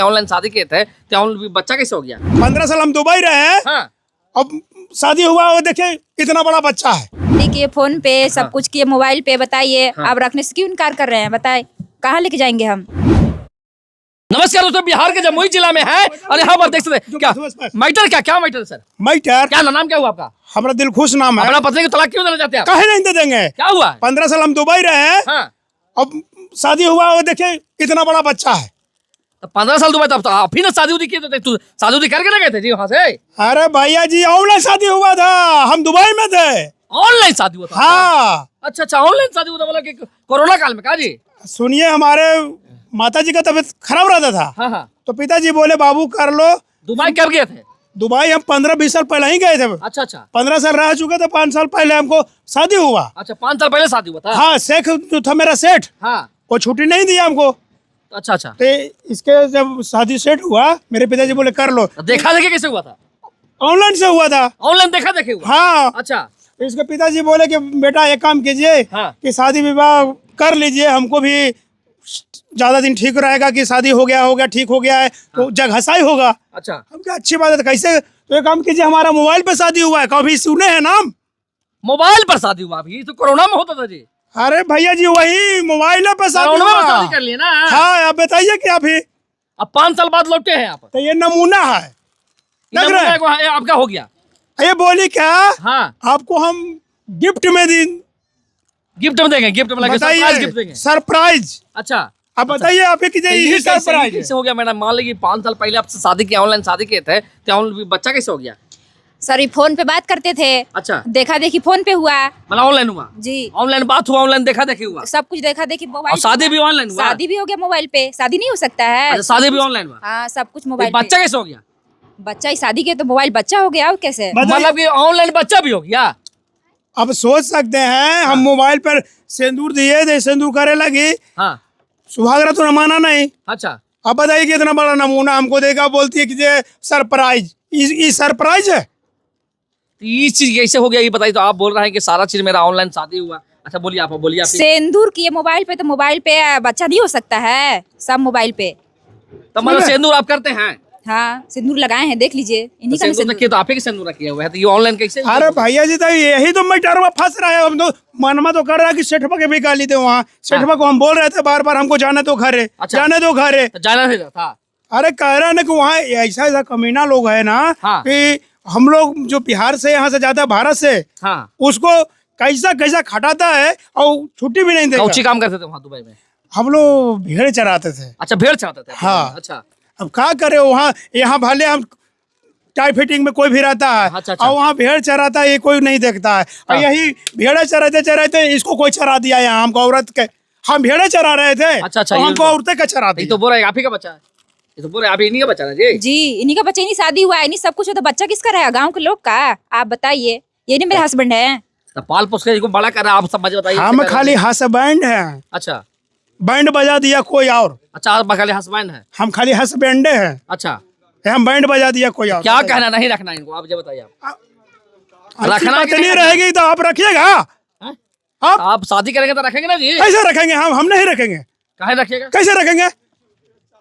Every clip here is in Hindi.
ऑनलाइन शादी किए थे तो बच्चा कैसे हो गया? 15 साल हम दुबई रहे हैं। हाँ। अब शादी हुआ वो देखिए इतना बड़ा बच्चा है। किए फोन पे सब हाँ। कुछ किए मोबाइल पे, बताइए हाँ। आप रखने से क्यों इनकार कर रहे हैं? बताए कहाँ लेके जाएंगे हम? नमस्कार दोस्तों, बिहार के जमुई जिला में है और यहाँ पर देख सकते हैं क्या मैटर क्या मैटर सर? मैटर क्या नाम क्या हुआ आपका? हमारा दिलखुश नाम है। अपना पत्नी को तलाक क्यों देना चाहते हैं आप? कहे नहीं दे देंगे। क्या हुआ? 15 साल हम दुबई रहे हैं। हाँ। अब शादी हुआ वो देखिए इतना बड़ा बच्चा है। तो 15 साल दुबई तब तो आप ही ना शादी उदी किए थे, शादी उदी करके ना गए थे जी वहाँ से? अरे भैया जी ऑनलाइन शादी हुआ था, हम दुबई में थे। ऑनलाइन शादी हुआ था? हाँ अच्छा, ऑनलाइन शादी हुआ था, मतलब कि कोरोना काल में? कहा जी? सुनिए, हमारे माता जी का तबीयत खराब रहता था। हाँ। तो पिताजी बोले बाबू कर लो। दुबई कब गए थे? दुबई हम 15-20 साल पहले ही गए थे। अच्छा 15 साल रह चुके थे, 5 साल पहले हमको शादी हुआ। अच्छा, 5 साल पहले शादी हुआ था? हाँ, शेख जो था मेरा सेठ, हाँ। वो छुट्टी नहीं दिया हमको। अच्छा। तो इसके जब शादी सेट हुआ, मेरे पिताजी बोले कर लो। तो देखा देखे कैसे हुआ था? ऑनलाइन से हुआ था। ऑनलाइन देखा देखे हुआ? हाँ। अच्छा। तो इसके पिताजी बोले कि बेटा एक काम कीजिए हाँ। कि शादी विवाह कर लीजिए, हमको भी ज्यादा दिन ठीक रहेगा कि शादी हो गया ठीक हो गया है तो जग हंसाई होगा। अच्छा। हम क्या अच्छी बात है, कैसे? तो एक काम कीजिए, हमारा मोबाइल पे शादी हुआ है, कभी सुने हैं नाम? मोबाइल पर शादी हुआ? अभी तो कोरोना में होता था जी। अरे भैया जी वही मोबाइल पे शादी कोरोना में हुआ। शादी कर लिए ना? हाँ, आप बताइए क्या अभी? अब 5 साल बाद लौटे हैं आप? तो ये नमूना है, लग रहा है। आपका हो गया? ये बोली क्या? हाँ। आपको हम गिफ्ट में गिफ्ट में देंगे? गिफ्ट में लगे सरप्राइज गिफ्ट देंगे? सरप्राइज। अच्छा। अब बताइए आप ही कीजिए, यही सरप्राइज कैसे हो गया मैडम? मान लीजिए 5 साल पहले आपसे शादी किया, ऑनलाइन शादी किए थे तो बच्चा कैसे हो गया? सर फोन पे बात करते थे। अच्छा। देखा देखी फोन पे हुआ। मतलब ऑनलाइन हुआ जी। ऑनलाइन बात हुआ, ऑनलाइन देखा देखी हुआ, सब कुछ देखा देखी मोबाइल। और शादी भी ऑनलाइन हुआ? शादी भी हो गया मोबाइल पे। शादी नहीं हो सकता है? अच्छा, शादी भी ऑनलाइन हुआ? हाँ, सब कुछ मोबाइल बच्चा कैसे हो गया? बच्चा ही शादी के तो मोबाइल बच्चा हो गया और कैसे? मतलब कि ऑनलाइन बच्चा भी हो गया? अब सोच सकते हैं हम मोबाइल पर सिंदूर दिए थे, सिंदूर करे लगी, हाँ। सुहागरा तो माना नहीं। अच्छा। अब बताइए कि इतना बड़ा नमूना हमको देगा, बोलती है कि ये सरप्राइज। ये सरप्राइज है? तो ये चीज कैसे हो गया ये बताइए। तो आप बोल रहे हैं कि सारा चीज मेरा ऑनलाइन शादी हुआ। अच्छा बोलिए आप सिंदूर किए मोबाइल पे, तो मोबाइल पे बच्चा नहीं हो सकता है? सब मोबाइल पे। तो मतलब सिंदूर आप करते हैं? हाँ, सिंदूर लगाए हैं, देख लीजिए। इन्हीं का सिंदूर तो आप ही के सिंदूर किया हुआ है, तो ये ऑनलाइन कैसे? अरे भैया जी, तो यही तो मैटर में फंस रहा है। हम तो मनमा तो कर रहा है कि सेठवा के भी गाली थे वहाँ। सेठवा को हम बोल रहे थे बार बार हमको जाने दो घरे। अच्छा। जाने दो घरे। तो जाना था। अरे कह रहा है ना कि वहाँ ऐसा कमीना लोग है ना। हाँ। कि हम लोग जो बिहार से यहाँ से जाता है भारत से, हाँ। उसको कैसा खटाता है और छुट्टी भी नहीं देगा। कौन काम करते थे वहाँ दुबई में? हम लोग भेड़ चराते थे। अच्छा, भेड़ चराते थे? हाँ। अच्छा। अब क्या करे, वहाँ यहाँ भले हम टाई फिटिंग में कोई भी रहता है। अच्छा। और वहाँ भेड़ चराता है, ये कोई नहीं देखता है। और हाँ। यही भेड़े चराते इसको कोई चरा दिया यहाँ हमको, औरत के। हम भेड़े चरा रहे थे। अच्छा, और हमको औरतें का चरा ये दिया। तो बोल रहे आप ही का बच्चा है? ये तो बोल रहे आप इन्हीं का बच्चा है जी? जी, इन्हीं का बच्चा, इन्हीं शादी हुआ है, इन्हीं सब कुछ है, तो बच्चा किसका रहेगा? गाँव के लोग का? आप बताइए। ये नहीं मेरे हस्बैंड है? तो पाल पोस के इसको बड़ा कर रहा है, आप सब बताइए। हम खाली हस्बैंड हैं। अच्छा। बैंड बजा दिया कोई और। अच्छा, आप खाली हस्बैंड है? हम खाली हस्बैंडे हैं। अच्छा। हम बैंड बजा दिया कोई और। क्या कहना नहीं रखना इनको, आप जो बताइए। आप रखना नहीं रहेगी तो आप रखिएगा। आप शादी करेंगे तो रखेंगे ना जी? कैसे रखेंगे? हम नहीं रखेंगे। काहे रखिएगा? कैसे रखेंगे?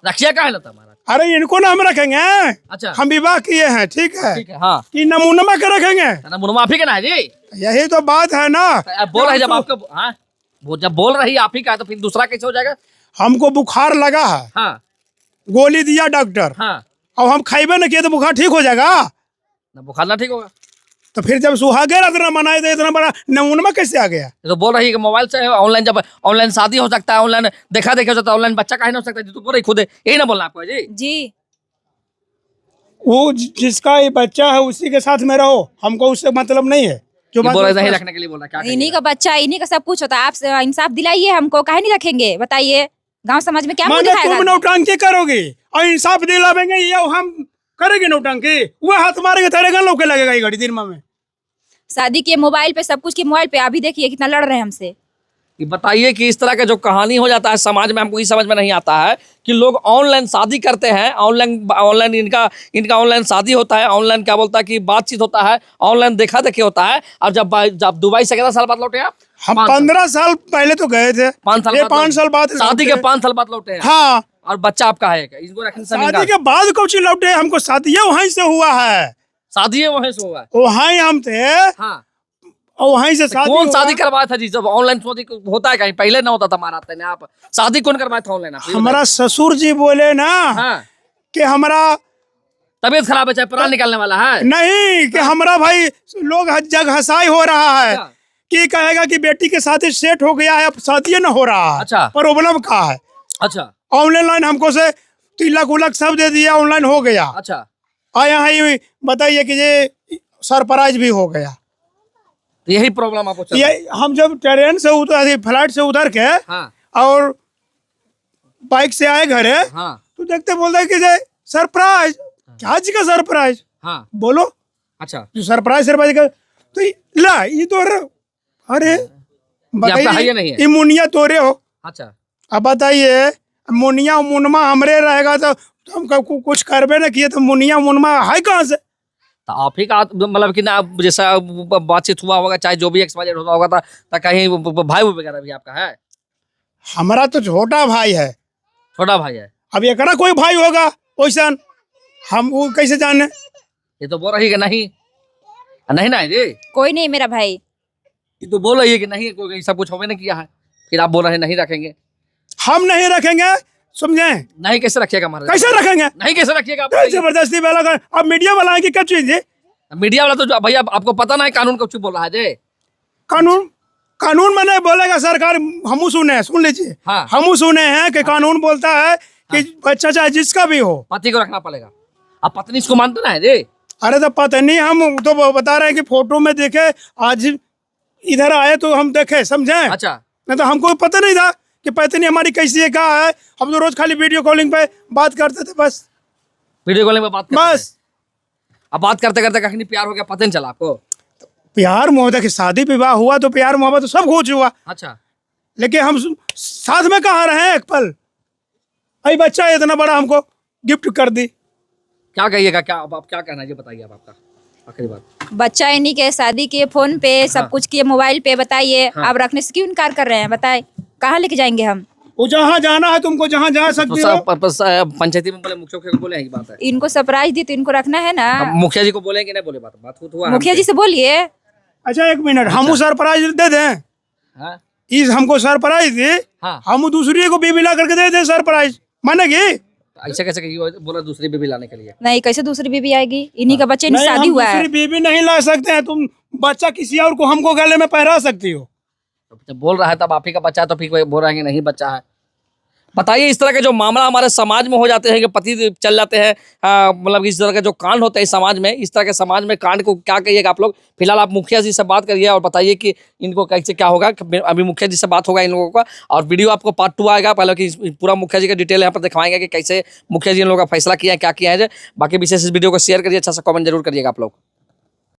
रखिए काहे लगता हमारा? अरे इनको ना हम रखेंगे। अच्छा। हम विवाह किए हैं, ठीक है। ठीक है। हाँ। कि नमूनमा के रखेंगे? नमूना आप ही का ना है जी? यही तो बात है ना। आप बोल रहे जब आपका, हाँ, वो जब बोल रही आप ही का है तो फिर दूसरा कैसे हो जाएगा? हमको बुखार लगा है। हाँ। गोली दिया डॉक्टर। हाँ। और हम खाइबे न किए तो बुखार ठीक हो जाएगा? ना बुखार ना ठीक होगा। तो फिर जब सुहागे रात ना मनाए थे, इतना बड़ा नमूनमा कैसे आ गया? ये तो बोल रही है कि मोबाइल से ऑनलाइन, जब ऑनलाइन शादी हो सकता है, ऑनलाइन देखा देखा हो सकता है, ऑनलाइन बच्चा काहे नहीं हो सकता? तो बोल रही खुद, यही ना बोलना आपको जी? जी। वो जिसका ये बच्चा है उसी के साथ में रहो, हमको उससे मतलब नहीं है। जो बोल रहे नहीं रखने के लिए बोल रहा, क्या इन्हीं का बच्चा, इन्हीं का सब कुछ होता है। आप इंसाफ दिलाइए हमको, काहे नहीं रखेंगे? बताइए, गांव समाज में क्या मुंह तुम दिखाएगा? नौटंकी करोगे और इंसाफ दिलावेंगे, ये हम करेंगे नौटंकी? वो हाथ मारेंगे तेरे गन लोग के लगेगा ये घड़ी दिन में। शादी के मोबाइल पे, सब कुछ के मोबाइल पे। अभी देखिए कितना लड़ रहे हैं हमसे। ये बताइए कि इस तरह का जो कहानी हो जाता है समाज में, हमको ये समझ में नहीं आता है कि लोग ऑनलाइन शादी करते हैं, ऑनलाइन इनका ऑनलाइन शादी होता है, ऑनलाइन क्या बोलता है कि बातचीत होता है, ऑनलाइन देखा देखी होता है। और जब दुबई से कितना साल बाद लौटे आप? हम 15 साल पहले तो गए थे। 5 साल 5 साल बाद शादी के 5 साल बाद लौटे हैं? हाँ। और बच्चा आपका है क्या? इसको रखने से शादी के बाद कुछ लौटे, हमको शादी वहीं से हुआ है, शादी है वहीं से हुआ है। वहीं हम थे हाँ, और वहीं से शादी कौन हुआ। शादी करवाया था जी? जब ऑनलाइन शादी होता है कहीं पहले ना होता था हमारा ने आप शादी कौन करवाया था ऑनलाइन? हमारा ससुर जी बोले ना हाँ, कि हमारा तबीयत खराब है चाहे प्राण निकलने वाला है। नहीं, कि हमारा भाई लोग जग हंसाई हो रहा है अच्छा। कि कहेगा कि बेटी के साथ सेट हो गया है, अब शादी न हो रहा है। अच्छा। प्रॉब्लम का है, अच्छा ऑनलाइन हमको से तिलक उलक सब दे दिया, ऑनलाइन हो गया। अच्छा, आया है, बताइए कि ये सरप्राइज भी हो गया। तो यही प्रॉब्लम आपको चल रहा है। ये हम जब ट्रेन से उतर, फ्लाइट से उतर के हाँ और बाइक से आए घरे, हाँ तो देखते बोलते कि ये सरप्राइज, क्या जी का सरप्राइज हाँ। बोलो, अच्छा, जो सरप्राइज का तो ला ये तो अरे आपका है या नहीं है? ये मुनिया तोरे हो। अच्छा, अब बताइए, मुनिया मुनमा हमरे रहेगा तो हम कुछ करबे न किए तो मुनिया मुनमा है कहाँ से? तो आप ही का मतलब कि ना जैसा बातचीत हुआ होगा चाहे जो भी एक्सपायर होता होगा तो कहीं भाई वगैरह भी आपका है? हमारा तो छोटा भाई है, छोटा भाई है। अब एकरा कोई भाई होगा वैसा, हम वो कैसे जाने? ये तो बोल रही है कि नहीं नहीं ना जी, कोई नहीं मेरा भाई। ये तो बोल रही है कि नहीं कोई सब कुछ होवे नहीं किया है, फिर आप बोल रहे हैं नहीं रखेंगे। हम नहीं रखेंगे, समझे? नहीं कैसे रखिएगा हमारे? कैसे रखेंगे? नहीं कैसे रखिएगा आप? जबरदस्ती वाला कर, अब मीडिया वाला है कि क्या चीज है? मीडिया वाला तो भैया आपको पता ना है कानून कुछ बोल रहा है जी। कानून कानून में नहीं बोलेगा सरकार, हमू सुने हैं, सुन लीजिए। हाँ। हमू सुने हैं कि कानून बोलता है कि बच्चा चाहे जिसका भी हो। पति को रखना पड़ेगा। आप पत्नी इसको मानते ना है जी? अरे तो पता नहीं, हम तो बता रहे हैं कि फोटो में देखे, आज इधर आए तो हम देखे, समझे? अच्छा, नहीं तो हमको पता नहीं था कि पत्नी हमारी कैसी है, क्या है। हम तो रोज खाली वीडियो कॉलिंग पे बात करते थे बस। वीडियो कॉलिंग में बात करते थे। बस अब बात करते करते कहीं प्यार हो गया, पता नहीं चला आपको? प्यार मोहब्बत की शादी विवाह हुआ तो प्यार मोहब्बत तो सब कुछ हुआ, अच्छा, लेकिन हम साथ में कहाँ रहे एक पल? अरे बच्चा इतना बड़ा हमको गिफ्ट कर दी। क्या कहिएगा? क्या अब आप क्या कहना है ये बताइए आप, आपका आखिरी बात। बच्चा इन्हीं के शादी किए, फोन पे सब हाँ। कुछ किए, मोबाइल पे। बताइए हाँ। आप रखने से क्यों इनकार कर रहे हैं? बताए कहाँ लेके जाएंगे हम? वो जहाँ जाना है तुमको, जहाँ जा तो सकती हो। पंचायती में बोले, मुखिया को बोले की बात है? इनको सरप्राइज दी तो इनको रखना है ना। अब मुखिया जी को बोले कि नहीं बोले? बात हुआ मुखिया जी से बोलिए। अच्छा एक मिनट, हम सरप्राइज दे दें? हाँ इस हमको सरप्राइज दी, हाँ। हम दूसरी को बीबी ला करके दे दें सरप्राइज, मानेगी? ऐसे कैसे बोला दूसरी बेबी लाने के लिए? नहीं, कैसे दूसरी बीबी आएगी? इन्हीं का बच्चे, इनकी नहीं, शादी हम हुआ है। दूसरी बीबी नहीं ला सकते हैं। तुम बच्चा किसी और को हमको गले में पहरा सकती हो। जब बोल रहा है तब आप ही का बच्चा है तो फिर बोल रहे हैं कि नहीं बच्चा है। बताइए, इस तरह के जो मामला हमारे समाज में हो जाते हैं कि पति चल जाते हैं, मतलब इस तरह के जो कांड होते हैं समाज में, इस तरह के समाज में कांड को क्या कहिएगा आप लोग? फिलहाल आप मुखिया जी से बात करिए और बताइए कि इनको कैसे क्या होगा। अभी मुखिया जी से बात होगा इन लोगों का, और वीडियो आपको पार्ट 2 आएगा। पहले कि पूरा मुखिया जी का डिटेल यहाँ पर दिखवाएंगे कि कैसे मुखिया जी इन लोगों का फैसला किया है, क्या किया है। बाकी विशेष इस वीडियो को शेयर करिए, अच्छा सा कमेंट जरूर करिएगा आप लोग।